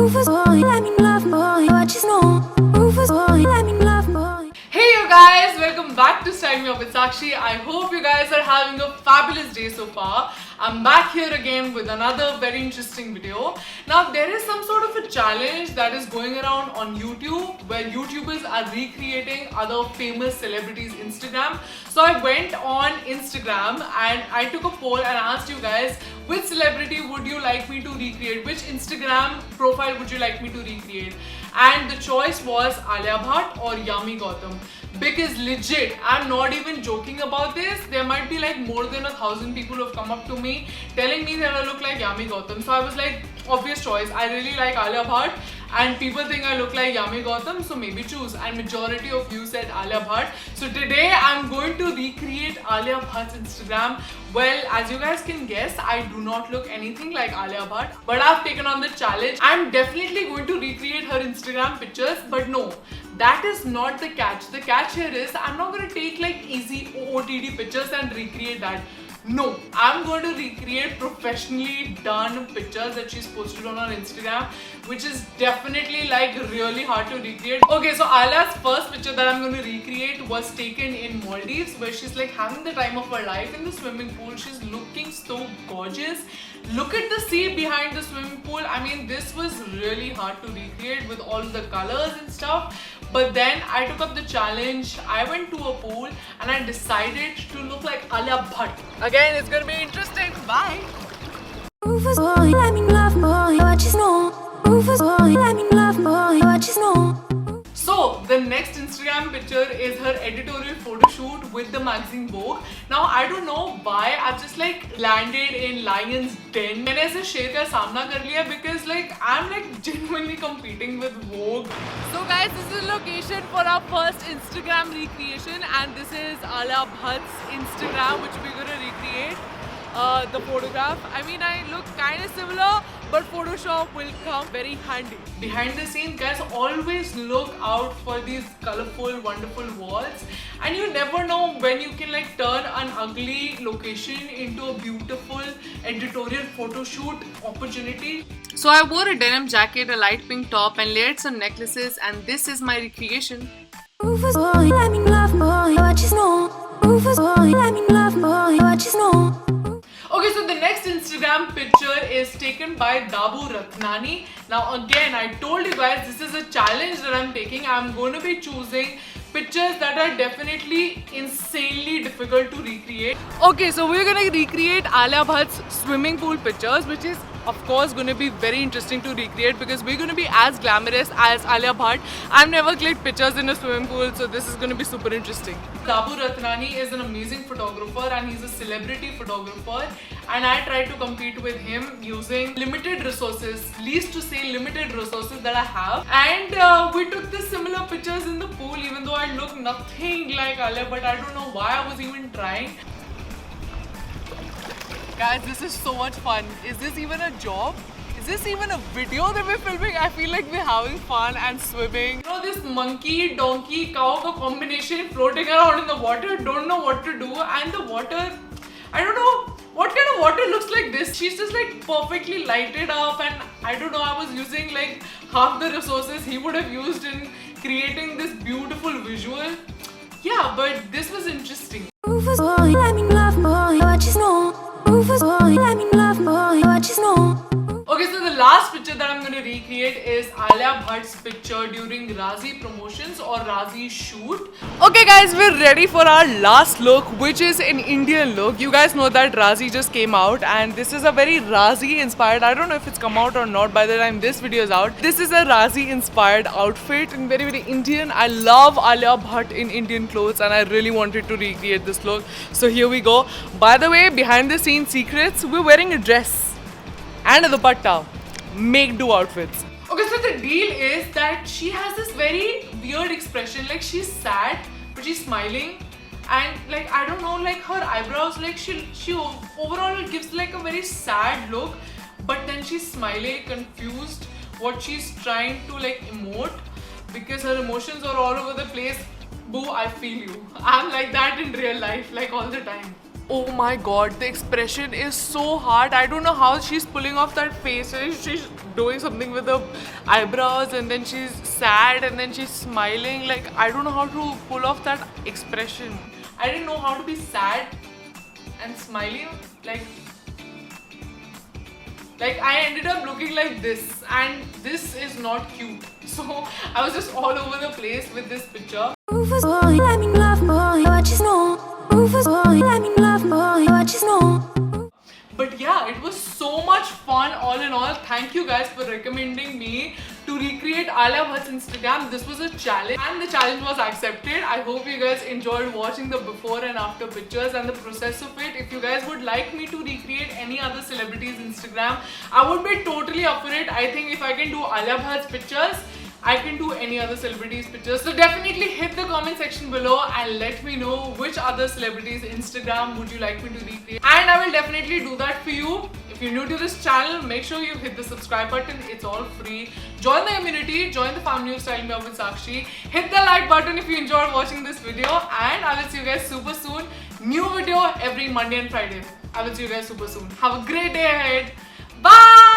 Hey you guys, welcome back to Style Me Up with Sakshi. I hope you guys are having a fabulous day so far. I'm back here again with another very interesting video. Now there is some sort of a challenge that is going around on YouTube where YouTubers are recreating other famous celebrities' Instagram. So I went on Instagram and I took a poll and asked you guys which celebrity would you like me to recreate, which Instagram profile would you like me to recreate, and the choice was Alia Bhatt or Yami Gautam. Because legit, I'm not even joking about this, there might be like more than 1,000 people who have come up to me telling me that I look like Yami Gautam. So I was like, obvious choice. I really like Alia Bhatt and people think I look like Yami Gautam, so maybe choose. And majority of you said Alia Bhatt. So today I'm going to recreate Alia Bhatt's Instagram. Well, as you guys can guess, I do not look anything like Alia Bhatt, but I've taken on the challenge. I'm definitely going to recreate her Instagram pictures, but no, that is not the catch. The catch here is I'm not going to take like easy OOTD pictures and recreate that. No, I'm going to recreate professionally done pictures that she's posted on her Instagram, which is definitely like really hard to recreate. Okay, so Alia's first picture that I'm going to recreate was taken in Maldives, where she's like having the time of her life in the swimming pool. She's looking so gorgeous. Look at the sea behind the swimming pool. I mean, this was really hard to recreate with all the colors and stuff. But then I took up the challenge. I went to a pool and I decided to look like Alia Bhatt. Again, it's gonna be interesting. Bye. So the next Instagram picture is her editorial photo shoot with the magazine Vogue. Now I don't know why I've just like landed in Lion's Den. मैंने ऐसे शेर का सामना कर लिया because like I'm like genuinely competing with Vogue. So guys, this is the location for our first Instagram recreation, and this is Alia Bhatt's Instagram, which we're gonna recreate. The photograph. I mean, I look kind of similar, but Photoshop will come very handy. Behind the scenes, guys, always look out for these colorful, wonderful walls, and you never know when you can like turn an ugly location into a beautiful editorial photo shoot opportunity. So I wore a denim jacket, a light pink top, and layered some necklaces, and this is my recreation. Okay, so the next Instagram picture is taken by Dabu Ratnani. Now again, I told you guys this is a challenge that I'm taking. I'm going to be choosing pictures that are definitely insanely difficult to recreate. Okay, so we're going to recreate Alia Bhatt's swimming pool pictures, which is of course going to be very interesting to recreate because we're going to be as glamorous as Alia Bhatt. I've never clicked pictures in a swimming pool, so this is going to be super interesting. Dabu Ratnani is an amazing photographer and he's a celebrity photographer, and I tried to compete with him using limited resources, least to say limited resources that I have, and we took the similar pictures in the pool even though I look nothing like Alia, but I don't know why I was even trying. Guys, this is so much fun. Is this even a job? Is this even a video that we're filming? I feel like we're having fun and swimming. You know, this monkey, donkey, cow combination floating around in the water, don't know what to do, and the water, I don't know what kind of water looks like this. She's just like perfectly lighted up, and I don't know, I was using like half the resources he would have used in creating this beautiful visual. Yeah, but this was interesting. Okay, so the last picture that I'm going to recreate is Alia Bhatt's picture during Razi promotions or Razi shoot. Okay guys, we're ready for our last look, which is an Indian look. You guys know that Razi just came out and this is a very Razi inspired, I don't know if it's come out or not by the time this video is out. This is a Razi inspired outfit and very very Indian. I love Alia Bhatt in Indian clothes and I really wanted to recreate this look. So here we go. By the way, behind the scenes secrets, we're wearing a dress and a dupatta. Make do outfits. Okay, so the deal is that she has this very weird expression, like she's sad but she's smiling, and like I don't know, like her eyebrows, like she overall gives like a very sad look, but then she's smiling, confused what she's trying to like emote because her emotions are all over the place. Boo, I feel you. I'm like that in real life, like all the time. Oh my god, the expression is so hard. I don't know how she's pulling off that face. She's doing something with her eyebrows, and then she's sad, and then she's smiling. Like, I don't know how to pull off that expression. I didn't know how to be sad and smiling. Like I ended up looking like this, and this is not cute. So I was just all over the place with this picture. Rufus boy, let me love boy, what you know. Rufus boy, let me love boy, what you know. But yeah, it was so much fun all in all. Thank you guys for recommending me to recreate Alia Bhatt's Instagram. This was a challenge and the challenge was accepted. I hope you guys enjoyed watching the before and after pictures and the process of it. If you guys would like me to recreate any other celebrity's Instagram, I would be totally up for it. I think if I can do Alia Bhatt's pictures, I can do any other celebrities' pictures. So definitely hit the comment section below and let me know which other celebrities' Instagram would you like me to recreate. And I will definitely do that for you. If you're new to this channel, make sure you hit the subscribe button. It's all free. Join the community, join the family of Style Me Up with Sakshi. Hit the like button if you enjoyed watching this video. And I will see you guys super soon. New video every Monday and Friday. I will see you guys super soon. Have a great day ahead. Bye!